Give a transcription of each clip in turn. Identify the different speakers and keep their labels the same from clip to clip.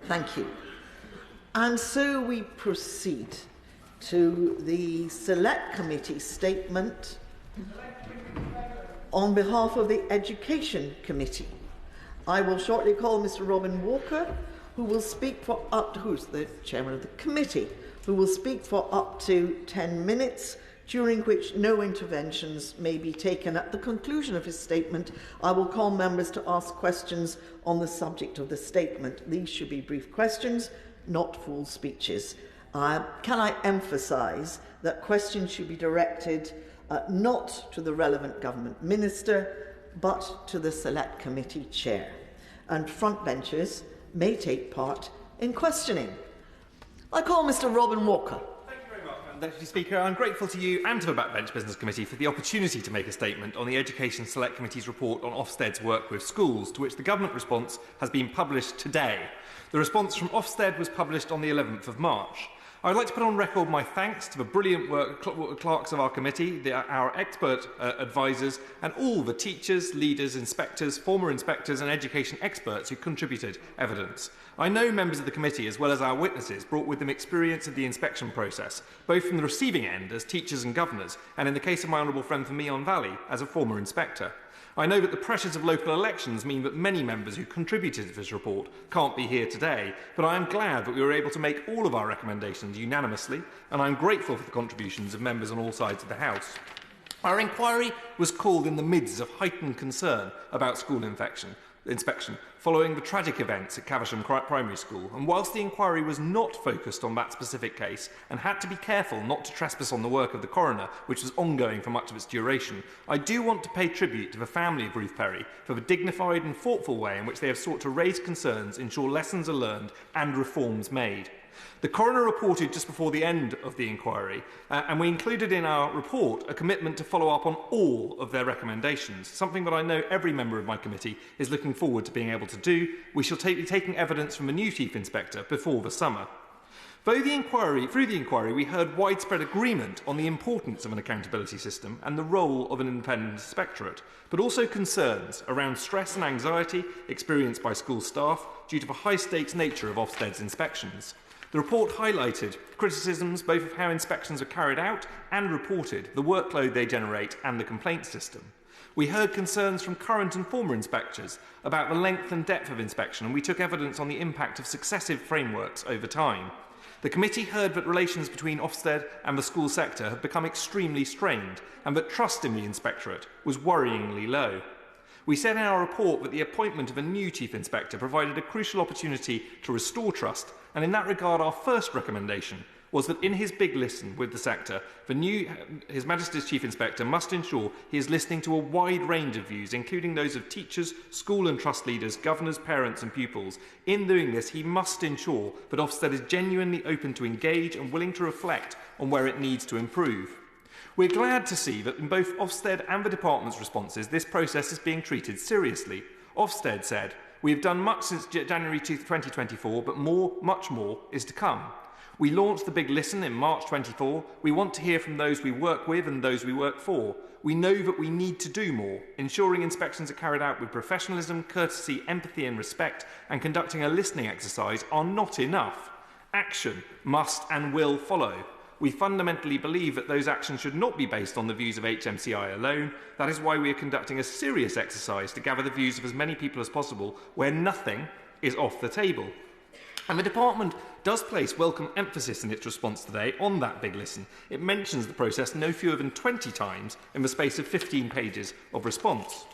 Speaker 1: Thank you. And so we proceed to the Select Committee statement on behalf of the Education Committee. I will shortly call Mr. Robin Walker, who will speak for who's the chairman of the committee, who will speak for up to 10 minutes, during which no interventions may be taken. At the conclusion of his statement, I will call members to ask questions on the subject of the statement. These should be brief questions, not full speeches. Can I emphasise that questions should be directed not to the relevant government minister, but to the Select Committee chair. And front benchers may take part in questioning. I call Mr. Robin Walker.
Speaker 2: Deputy Speaker, I'm grateful to you and to the Backbench Business Committee for the opportunity to make a statement on the Education Select Committee's report on Ofsted's work with schools, to which the Government response has been published today. The response from Ofsted was published on the 11th of March. I would like to put on record my thanks to the brilliant clerks of our committee, our expert advisers, and all the teachers, leaders, inspectors, former inspectors and education experts who contributed evidence. I know members of the committee, as well as our witnesses, brought with them experience of the inspection process, both from the receiving end as teachers and governors, and in the case of my honourable friend from Meon Valley, as a former inspector. I know that the pressures of local elections mean that many members who contributed to this report can't be here today, but I am glad that we were able to make all of our recommendations unanimously, and I am grateful for the contributions of members on all sides of the House. Our inquiry was called in the midst of heightened concern about school inspection, following the tragic events at Caversham Primary School, and whilst the inquiry was not focused on that specific case and had to be careful not to trespass on the work of the coroner, which was ongoing for much of its duration, I do want to pay tribute to the family of Ruth Perry for the dignified and thoughtful way in which they have sought to raise concerns, ensure lessons are learned and reforms made. The coroner reported just before the end of the inquiry, and we included in our report a commitment to follow up on all of their recommendations, something that I know every member of my committee is looking forward to being able to do. We shall be taking evidence from the new Chief Inspector before the summer. Through the inquiry, we heard widespread agreement on the importance of an accountability system and the role of an independent inspectorate, but also concerns around stress and anxiety experienced by school staff due to the high-stakes nature of Ofsted's inspections. The report highlighted criticisms both of how inspections are carried out and reported, the workload they generate and the complaint system. We heard concerns from current and former inspectors about the length and depth of inspection, and we took evidence on the impact of successive frameworks over time. The committee heard that relations between Ofsted and the school sector have become extremely strained and that trust in the inspectorate was worryingly low. We said in our report that the appointment of a new Chief Inspector provided a crucial opportunity to restore trust, and in that regard our first recommendation was that in his big listen with the sector, His Majesty's Chief Inspector must ensure he is listening to a wide range of views, including those of teachers, school and trust leaders, governors, parents and pupils. In doing this, he must ensure that Ofsted is genuinely open to engage and willing to reflect on where it needs to improve. We're glad to see that in both Ofsted and the Department's responses, this process is being treated seriously. Ofsted said, "We have done much since January 2024, but much more is to come. We launched the Big Listen in March 24. We want to hear from those we work with and those we work for. We know that we need to do more. Ensuring inspections are carried out with professionalism, courtesy, empathy and respect, and conducting a listening exercise are not enough. Action must and will follow. We fundamentally believe that those actions should not be based on the views of HMCI alone. That is why we are conducting a serious exercise to gather the views of as many people as possible where nothing is off the table." And the Department does place welcome emphasis in its response today on that Big Listen. It mentions the process no fewer than 20 times in the space of 15 pages of response.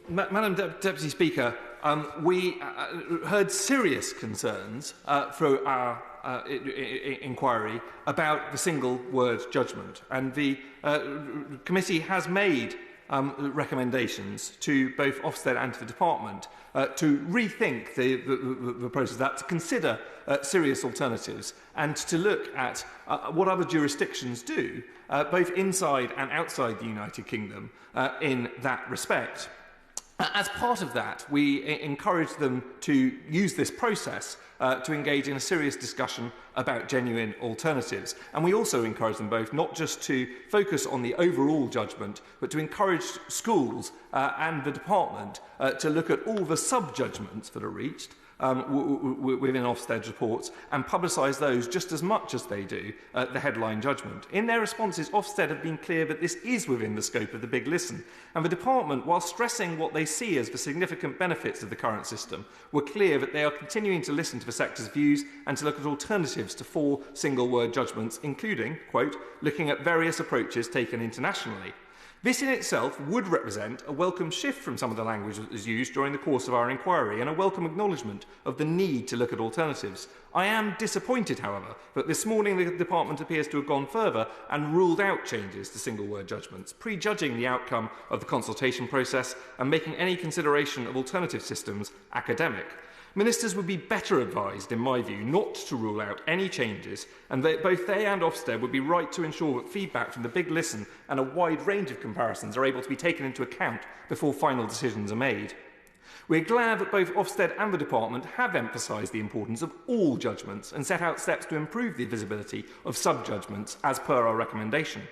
Speaker 2: Madam Deputy Speaker, we heard serious concerns through our inquiry about the single word judgment, and the committee has made recommendations to both Ofsted and to the Department to rethink the process, to consider serious alternatives and to look at what other jurisdictions do, both inside and outside the United Kingdom, in that respect. As part of that, we encourage them to use this process to engage in a serious discussion about genuine alternatives. And we also encourage them both not just to focus on the overall judgment, but to encourage schools and the department to look at all the sub-judgments that are reached within Ofsted's reports and publicise those just as much as they do the headline judgment. In their responses, Ofsted have been clear that this is within the scope of the Big Listen, and the department, while stressing what they see as the significant benefits of the current system, were clear that they are continuing to listen to the sector's views and to look at alternatives to 4 single-word judgments, including, quote, looking at various approaches taken internationally. This in itself would represent a welcome shift from some of the language that was used during the course of our inquiry and a welcome acknowledgement of the need to look at alternatives. I am disappointed, however, that this morning the department appears to have gone further and ruled out changes to single-word judgments, prejudging the outcome of the consultation process and making any consideration of alternative systems academic. Ministers would be better advised, in my view, not to rule out any changes, and both they and Ofsted would be right to ensure that feedback from the Big Listen and a wide range of comparisons are able to be taken into account before final decisions are made. We're glad that both Ofsted and the department have emphasised the importance of all judgments and set out steps to improve the visibility of sub-judgments as per our recommendation.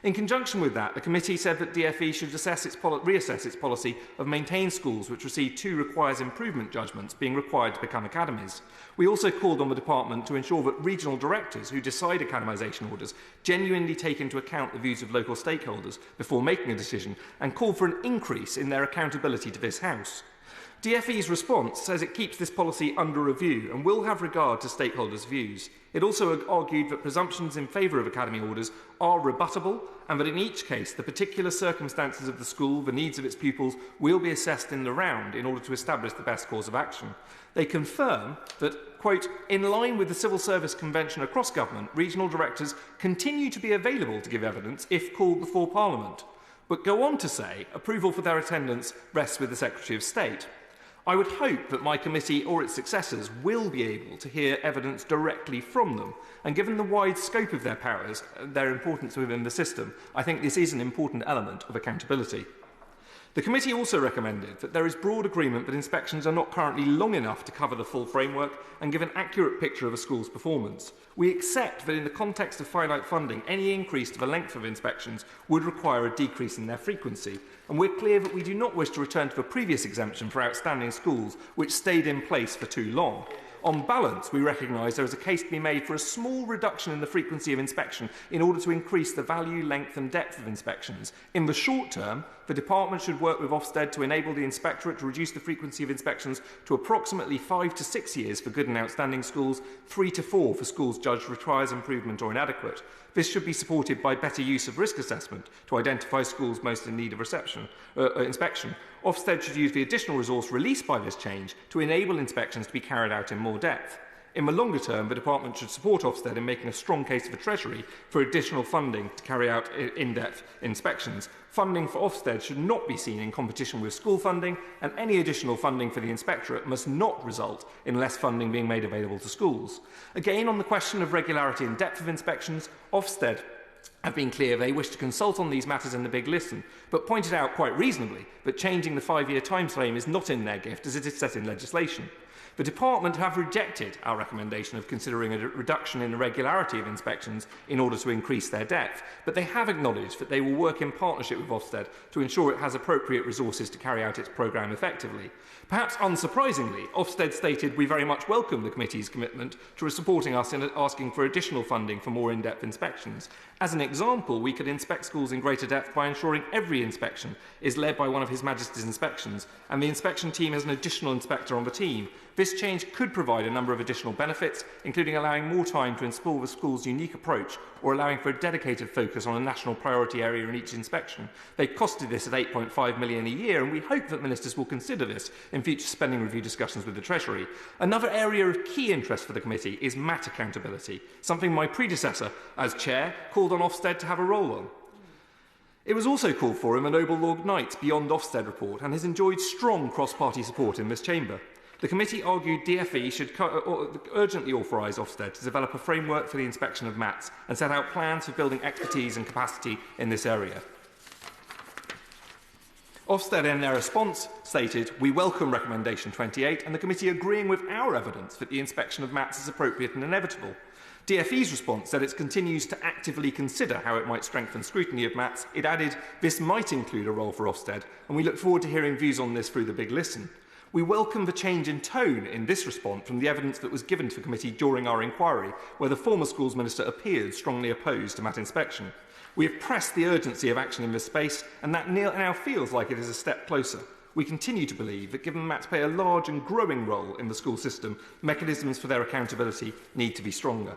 Speaker 2: In conjunction with that, the committee said that DfE should reassess its policy of maintain schools which receive 2 requires improvement judgments being required to become academies. We also called on the department to ensure that regional directors who decide academisation orders genuinely take into account the views of local stakeholders before making a decision and call for an increase in their accountability to this House. DfE's response says it keeps this policy under review and will have regard to stakeholders' views. It also argued that presumptions in favour of academy orders are rebuttable and that in each case the particular circumstances of the school, the needs of its pupils, will be assessed in the round in order to establish the best course of action. They confirm that, quote, in line with the Civil Service Convention across government, regional directors continue to be available to give evidence if called before Parliament, but go on to say approval for their attendance rests with the Secretary of State. I would hope that my committee or its successors will be able to hear evidence directly from them, and given the wide scope of their powers, their importance within the system, I think this is an important element of accountability. The committee also recommended that there is broad agreement that inspections are not currently long enough to cover the full framework and give an accurate picture of a school's performance. We accept that in the context of finite funding, any increase to the length of inspections would require a decrease in their frequency, and we're clear that we do not wish to return to the previous exemption for outstanding schools, which stayed in place for too long. On balance, we recognise there is a case to be made for a small reduction in the frequency of inspection in order to increase the value, length and depth of inspections. In the short term, the department should work with Ofsted to enable the inspectorate to reduce the frequency of inspections to approximately 5 to 6 years for good and outstanding schools, 3 to 4 for schools judged requires improvement or inadequate. This should be supported by better use of risk assessment to identify schools most in need of inspection. Ofsted should use the additional resource released by this change to enable inspections to be carried out in more depth. In the longer term, the department should support Ofsted in making a strong case for the Treasury for additional funding to carry out in-depth inspections. Funding for Ofsted should not be seen in competition with school funding, and any additional funding for the inspectorate must not result in less funding being made available to schools. Again, on the question of regularity and depth of inspections, Ofsted have been clear they wish to consult on these matters in the Big Listen, but pointed out quite reasonably that changing the 5-year timeframe is not in their gift as it is set in legislation. The department have rejected our recommendation of considering a reduction in the regularity of inspections in order to increase their depth, but they have acknowledged that they will work in partnership with Ofsted to ensure it has appropriate resources to carry out its programme effectively. Perhaps unsurprisingly, Ofsted stated we very much welcome the committee's commitment to supporting us in asking for additional funding for more in-depth inspections. As an example, we could inspect schools in greater depth by ensuring every inspection is led by one of His Majesty's inspections, and the inspection team has an additional inspector on the team. This change could provide a number of additional benefits, including allowing more time to explore the school's unique approach or allowing for a dedicated focus on a national priority area in each inspection. They costed this at £8.5 million a year, and we hope that ministers will consider this in future spending review discussions with the Treasury. Another area of key interest for the committee is MAT accountability, something my predecessor, as chair, called on Ofsted to have a role on. It was also called for in the Noble Lord Knight's Beyond Ofsted report and has enjoyed strong cross-party support in this chamber. The committee argued DfE should urgently authorise Ofsted to develop a framework for the inspection of MATs and set out plans for building expertise and capacity in this area. Ofsted, in their response, stated, "We welcome recommendation 28 and the committee agreeing with our evidence that the inspection of maths is appropriate and inevitable." DfE's response said it continues to actively consider how it might strengthen scrutiny of maths. It added, "This might include a role for Ofsted, and we look forward to hearing views on this through the Big Listen." We welcome the change in tone in this response from the evidence that was given to the committee during our inquiry, where the former schools minister appeared strongly opposed to maths inspection. We have pressed the urgency of action in this space, and that now feels like it is a step closer. We continue to believe that given maths play a large and growing role in the school system, mechanisms for their accountability need to be stronger.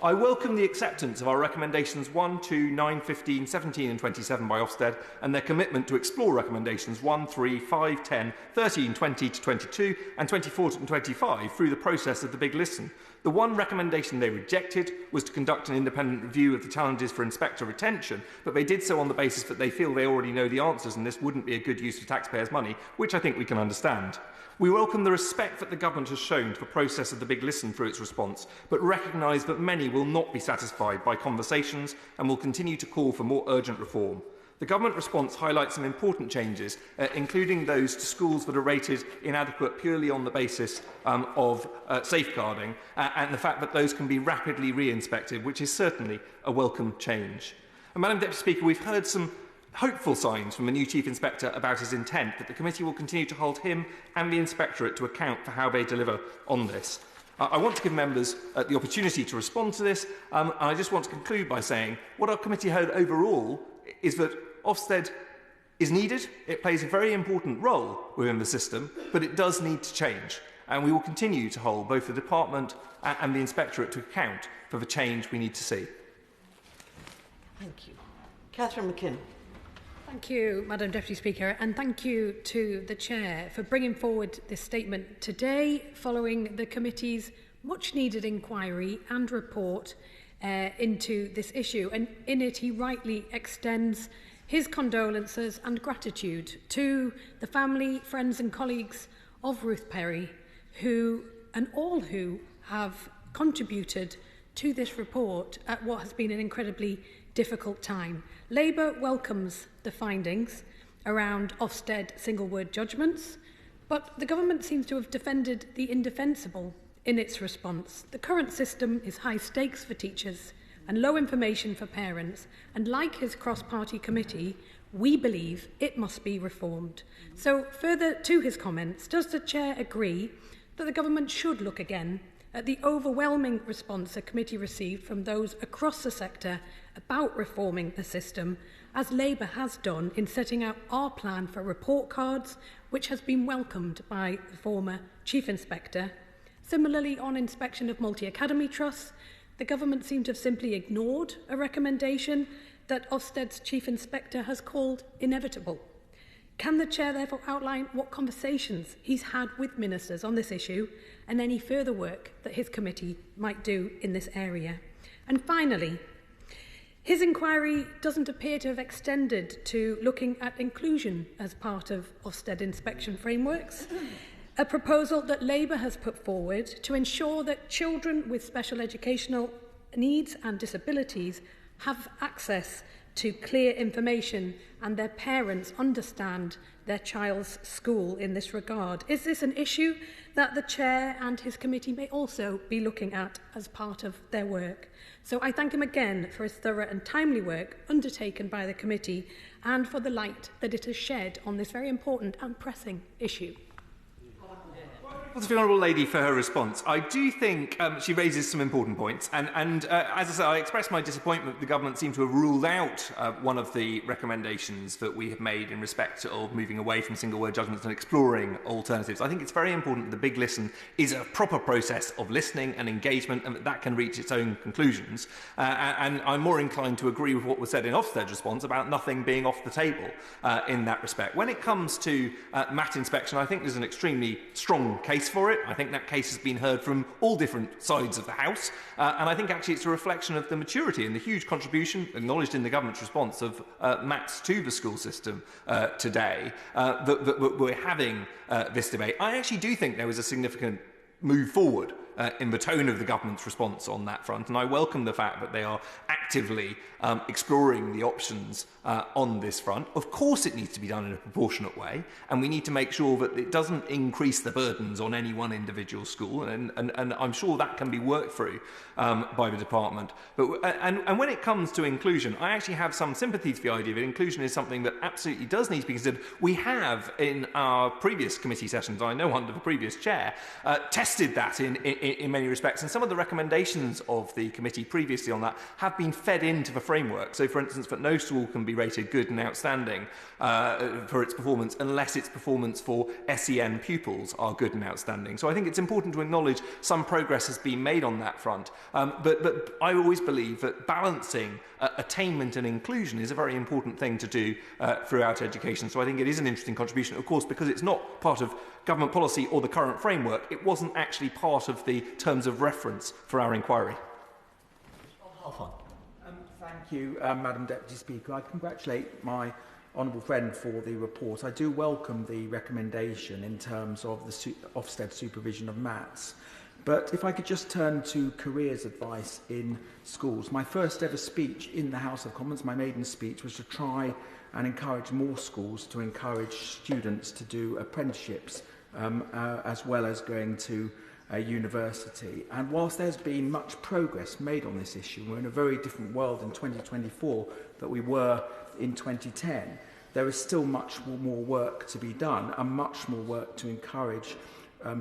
Speaker 2: I welcome the acceptance of our recommendations 1, 2, 9, 15, 17 and 27 by Ofsted and their commitment to explore recommendations 1, 3, 5, 10, 13, 20 to 22 and 24 and 25 through the process of the Big Listen. The one recommendation they rejected was to conduct an independent review of the challenges for inspector retention, but they did so on the basis that they feel they already know the answers and this wouldn't be a good use of taxpayers' money, which I think we can understand. We welcome the respect that the government has shown to the process of the Big Listen through its response, but recognise that many will not be satisfied by conversations and will continue to call for more urgent reform. The government response highlights some important changes, including those to schools that are rated inadequate purely on the basis of safeguarding, and the fact that those can be rapidly re-inspected, which is certainly a welcome change. And Madam Deputy Speaker, we've heard some hopeful signs from the new Chief Inspector about his intent that the committee will continue to hold him and the Inspectorate to account for how they deliver on this. I want to give members the opportunity to respond to this, and I just want to conclude by saying what our committee heard overall is that Ofsted is needed, it plays a very important role within the system, but it does need to change. And we will continue to hold both the Department and the Inspectorate to account for the change we need to see.
Speaker 1: Thank you. Catherine McKinnell.
Speaker 3: Thank you, Madam Deputy Speaker, and thank you to the Chair for bringing forward this statement today following the committee's much-needed inquiry and report into this issue. And in it, he rightly extends his condolences and gratitude to the family, friends and colleagues of Ruth Perry, who have contributed to this report at what has been an incredibly difficult time. Labour welcomes the findings around Ofsted single-word judgments, but the government seems to have defended the indefensible in its response. The current system is high stakes for teachers and low information for parents, and like his cross-party committee, we believe it must be reformed. So further to his comments, does the Chair agree that the government should look again at the overwhelming response the committee received from those across the sector about reforming the system, as Labour has done in setting out our plan for report cards, which has been welcomed by the former Chief Inspector? Similarly, on inspection of multi-academy trusts, the government seemed to have simply ignored a recommendation that Ofsted's Chief Inspector has called inevitable. Can the Chair therefore outline what conversations he's had with ministers on this issue and any further work that his committee might do in this area? And finally, his inquiry doesn't appear to have extended to looking at inclusion as part of Ofsted inspection frameworks, a proposal that Labour has put forward to ensure that children with special educational needs and disabilities have access to clear information and their parents understand their child's school in this regard. Is this an issue that the Chair and his committee may also be looking at as part of their work? So I thank him again for his thorough and timely work undertaken by the committee and for the light that it has shed on this very important and pressing issue.
Speaker 2: Well, the Honourable Lady for her response. I do think she raises some important points, and as I said, I expressed my disappointment that the government seemed to have ruled out one of the recommendations that we have made in respect of moving away from single-word judgments and exploring alternatives. I think it's very important that the Big Listen is a proper process of listening and engagement, and that can reach its own conclusions. And I'm more inclined to agree with what was said in Ofsted's response about nothing being off the table in that respect. When it comes to math inspection, I think there's an extremely strong case for it. I think that case has been heard from all different sides of the House, and I think actually it's a reflection of the maturity and the huge contribution acknowledged in the government's response of maths to the school system today that we're having this debate. I actually do think there was a significant move forward in the tone of the government's response on that front, and I welcome the fact that they are actively exploring the options on this front. Of course it needs to be done in a proportionate way, and we need to make sure that it doesn't increase the burdens on any one individual school, and I'm sure that can be worked through by the department. But and when it comes to inclusion, I actually have some sympathy for the idea that inclusion is something that absolutely does need to be considered. We have, in our previous committee sessions, I know under the previous chair, tested that in many respects, and some of the recommendations of the committee previously on that have been fed into the framework. So, for instance, that no school can be rated good and outstanding for its performance unless its performance for SEN pupils are good and outstanding. So I think it's important to acknowledge some progress has been made on that front. But I always believe that balancing attainment and inclusion is a very important thing to do throughout education. So I think it is an interesting contribution. Of course, because it's not part of government policy or the current framework, it wasn't actually part of the terms of reference for our inquiry.
Speaker 4: Halfon. Thank you, Madam Deputy Speaker. I congratulate my honourable friend for the report. I do welcome the recommendation in terms of the Ofsted supervision of maths. But if I could just turn to careers advice in schools. My first ever speech in the House of Commons, my maiden speech, was to try and encourage more schools to encourage students to do apprenticeships as well as going to university. And whilst there's been much progress made on this issue, we're in a very different world in 2024 that we were in 2010. There is still much more work to be done and much more work to encourage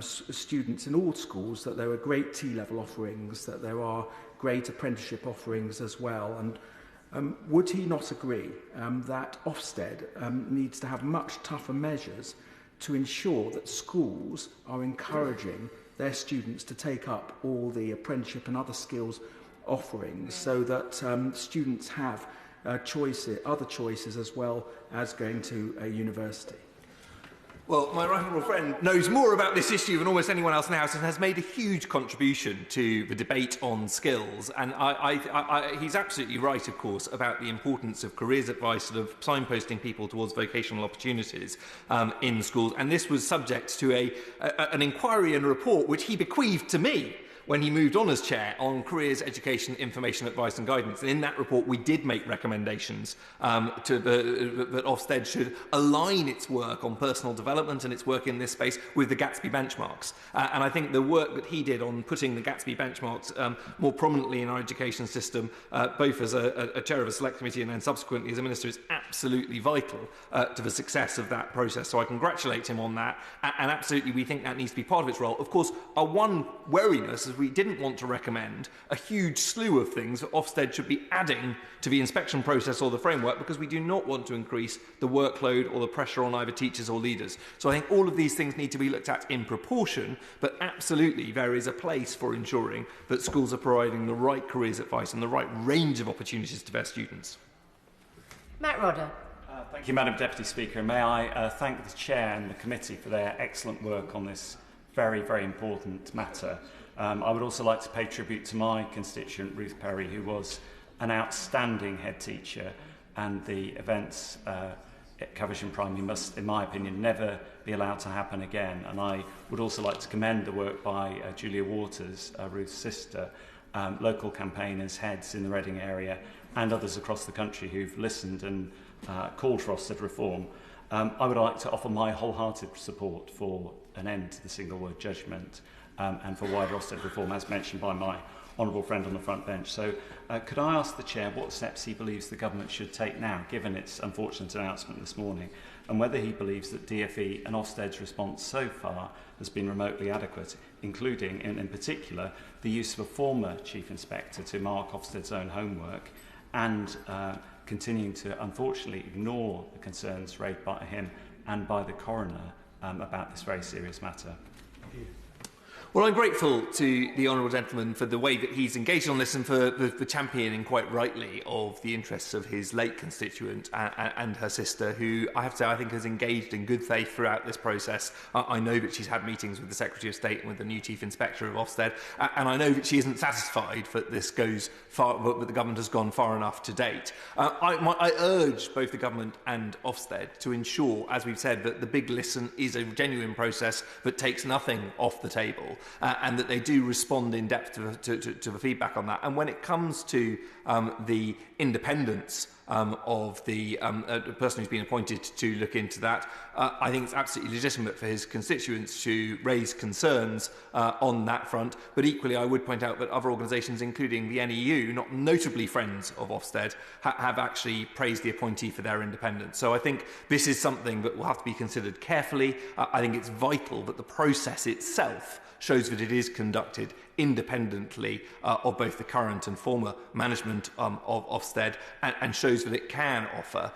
Speaker 4: students in all schools, that there are great T-level offerings, that there are great apprenticeship offerings as well. And would he not agree that Ofsted needs to have much tougher measures to ensure that schools are encouraging their students to take up all the apprenticeship and other skills offerings, so that students have other choices as well as going to a university?
Speaker 2: Well, my right honourable friend knows more about this issue than almost anyone else in the House and has made a huge contribution to the debate on skills. And he's absolutely right, of course, about the importance of careers advice, sort of signposting people towards vocational opportunities in schools. And this was subject to an inquiry and a report which he bequeathed to me when he moved on as chair on careers, education, information, advice and guidance. And in that report, we did make recommendations that Ofsted should align its work on personal development and its work in this space with the Gatsby benchmarks. And I think the work that he did on putting the Gatsby benchmarks more prominently in our education system, both as a chair of a select committee and then subsequently as a minister, is absolutely vital to the success of that process. So I congratulate him on that. And absolutely, we think that needs to be part of its role. Of course, our one wariness is we didn't want to recommend a huge slew of things that Ofsted should be adding to the inspection process or the framework, because we do not want to increase the workload or the pressure on either teachers or leaders. So I think all of these things need to be looked at in proportion, but absolutely there is a place for ensuring that schools are providing the right careers advice and the right range of opportunities to their students.
Speaker 5: Matt Rodda.
Speaker 6: Thank you, Madam Deputy Speaker. And may I thank the Chair and the committee for their excellent work on this very, very important matter. I would also like to pay tribute to my constituent, Ruth Perry, who was an outstanding head teacher, and the events at Caversham Primary must, in my opinion, never be allowed to happen again. And I would also like to commend the work by Julia Waters, Ruth's sister, local campaigners, heads in the Reading area, and others across the country who've listened and called for Ofsted reform. I would like to offer my wholehearted support for an end to the single word judgment and for wider Ofsted reform, as mentioned by my honourable friend on the front bench. So could I ask the Chair what steps he believes the government should take now, given its unfortunate announcement this morning, and whether he believes that DfE and Ofsted's response so far has been remotely adequate, including, in particular, the use of a former Chief Inspector to mark Ofsted's own homework, and continuing to, unfortunately, ignore the concerns raised by him and by the coroner about this very serious matter.
Speaker 2: Well, I'm grateful to the honourable gentleman for the way that he's engaged on this and for the championing, quite rightly, of the interests of his late constituent and her sister, who, I have to say, I think has engaged in good faith throughout this process. I know that she's had meetings with the Secretary of State and with the new Chief Inspector of Ofsted, and I know that she isn't satisfied that this goes far, that the government has gone far enough to date. I urge both the government and Ofsted to ensure, as we've said, that the big listen is a genuine process that takes nothing off the table. and that they do respond in depth to the feedback on that. And when it comes to the independence of the person who's been appointed to look into that, I think it's absolutely legitimate for his constituents to raise concerns on that front. But equally, I would point out that other organisations, including the NEU, not notably friends of Ofsted, have actually praised the appointee for their independence. So I think this is something that will have to be considered carefully. I think it's vital that the process itself shows that it is conducted independently of both the current and former management of Ofsted, and shows that it can offer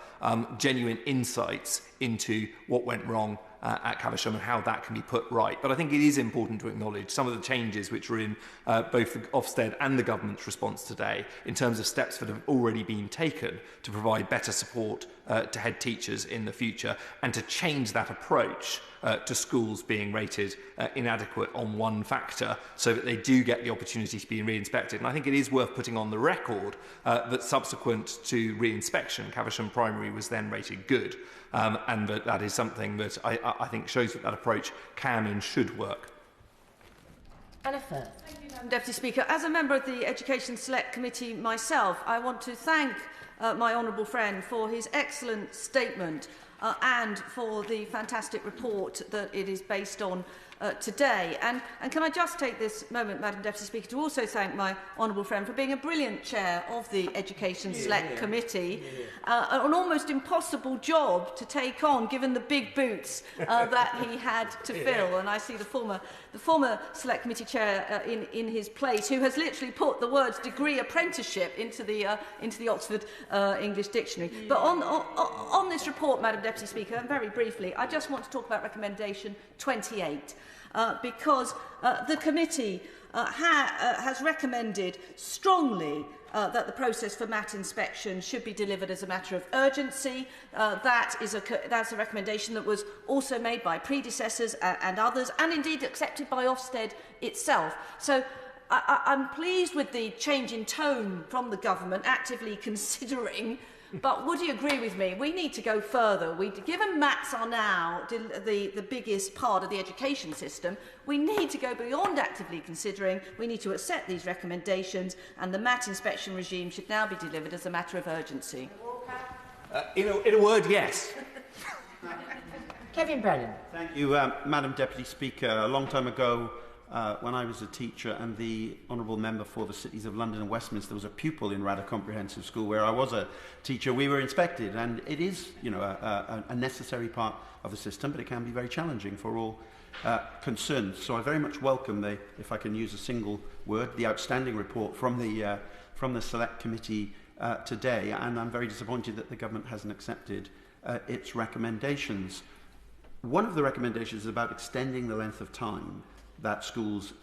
Speaker 2: genuine insights into what went wrong at Caversham and how that can be put right. But I think it is important to acknowledge some of the changes which were in both the Ofsted and the government's response today in terms of steps that have already been taken to provide better support to head teachers in the future, and to change that approach to schools being rated inadequate on one factor so that they do get the opportunity to be re-inspected. And I think it is worth putting on the record that subsequent to re-inspection, Caversham Primary was then rated good, and that is something that I think shows that approach can and should work.
Speaker 5: Anna Firth.
Speaker 7: Thank you, Madam Deputy Speaker. As a member of the Education Select Committee myself, I want to thank my honourable friend for his excellent statement and for the fantastic report that it is based on today. And can I just take this moment, Madam Deputy Speaker, to also thank my honourable friend for being a brilliant chair of the Education Select Committee. An almost impossible job to take on, given the big boots that he had to fill. And I see the former Select Committee chair in his place, who has literally put the words degree apprenticeship into the Oxford English Dictionary. But on this report, Madam Deputy Speaker, and very briefly, I just want to talk about recommendation 28. Because the committee has recommended strongly that the process for MAT inspection should be delivered as a matter of urgency. That's a recommendation that was also made by predecessors and others, and indeed accepted by Ofsted itself. So I'm pleased with the change in tone from the government, actively considering. But would you agree with me? We need to go further. Given MATs are now the biggest part of the education system, we need to go beyond actively considering. We need to accept these recommendations, and the MAT inspection regime should now be delivered as a matter of urgency.
Speaker 2: In a word, yes.
Speaker 5: Kevin Brennan.
Speaker 8: Thank you, Madam Deputy Speaker. A long time ago, when I was a teacher and the Honourable Member for the Cities of London and Westminster was a pupil in Rodda Comprehensive School where I was a teacher, we were inspected, and it is, a necessary part of the system, but it can be very challenging for all concerned. So I very much welcome if I can use a single word, the outstanding report from the Select Committee today, and I'm very disappointed that the government hasn't accepted its recommendations. One of the recommendations is about extending the length of time that schools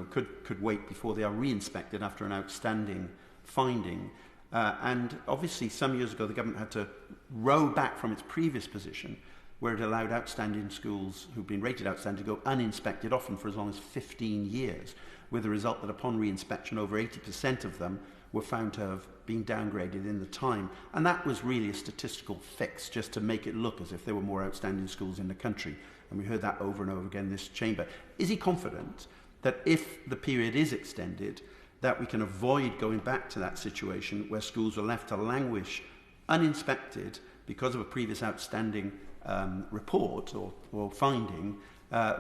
Speaker 8: could wait before they are re-inspected after an outstanding finding. And obviously some years ago the government had to row back from its previous position where it allowed outstanding schools who've been rated outstanding to go uninspected, often for as long as 15 years, with the result that upon re-inspection over 80% of them were found to have been downgraded in the time. And that was really a statistical fix just to make it look as if there were more outstanding schools in the country. And we heard that over and over again in this chamber. Is he confident that if the period is extended, that we can avoid going back to that situation where schools are left to languish uninspected because of a previous outstanding report or finding,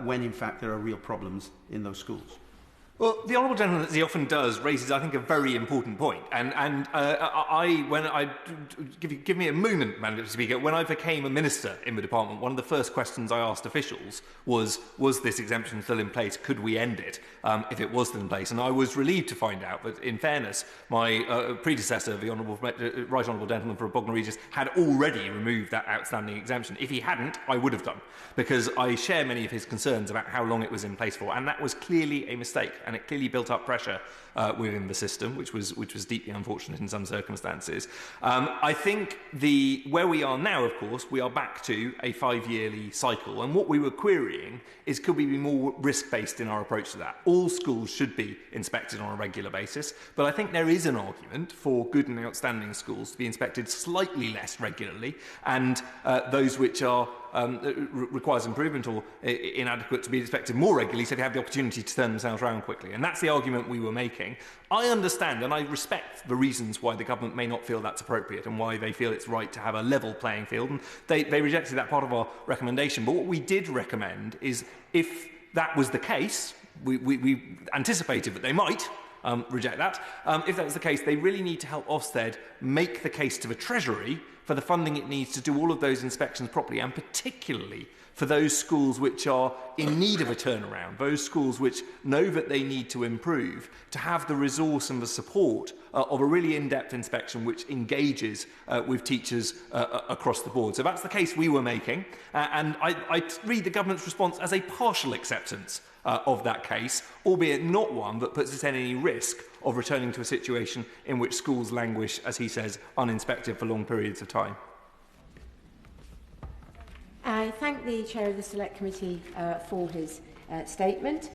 Speaker 8: when in fact there are real problems in those schools?
Speaker 2: Well, the Honourable Gentleman, as he often does, raises, I think, a very important point. Give me a moment, Madam Deputy Speaker. When I became a minister in the department, one of the first questions I asked officials was this exemption still in place? Could we end it if it was still in place? And I was relieved to find out that, in fairness, my predecessor, the Right Honourable Gentleman for Bognor Regis, had already removed that outstanding exemption. If he hadn't, I would have done, because I share many of his concerns about how long it was in place for, and that was clearly a mistake. And it clearly built up pressure within the system, which was deeply unfortunate in some circumstances. I think where we are now, of course, we are back to a 5-yearly cycle. And what we were querying is, could we be more risk-based in our approach to that? All schools should be inspected on a regular basis, but I think there is an argument for good and outstanding schools to be inspected slightly less regularly, and those which are requires improvement or inadequate to be inspected more regularly so they have the opportunity to turn themselves around quickly. And that's the argument we were making. I understand and I respect the reasons why the government may not feel that's appropriate and why they feel it's right to have a level playing field. And they rejected that part of our recommendation. But what we did recommend is if that was the case, we anticipated that they might reject that. If that was the case, they really need to help Ofsted make the case to the Treasury for the funding it needs to do all of those inspections properly, and particularly for those schools which are in need of a turnaround, those schools which know that they need to improve, to have the resource and the support of a really in-depth inspection which engages with teachers across the board. So that's the case we were making, and I read the government's response as a partial acceptance of that case, albeit not one that puts us at any risk of returning to a situation in which schools languish, as he says, uninspected for long periods of time.
Speaker 5: I thank the Chair of the Select Committee for his statement.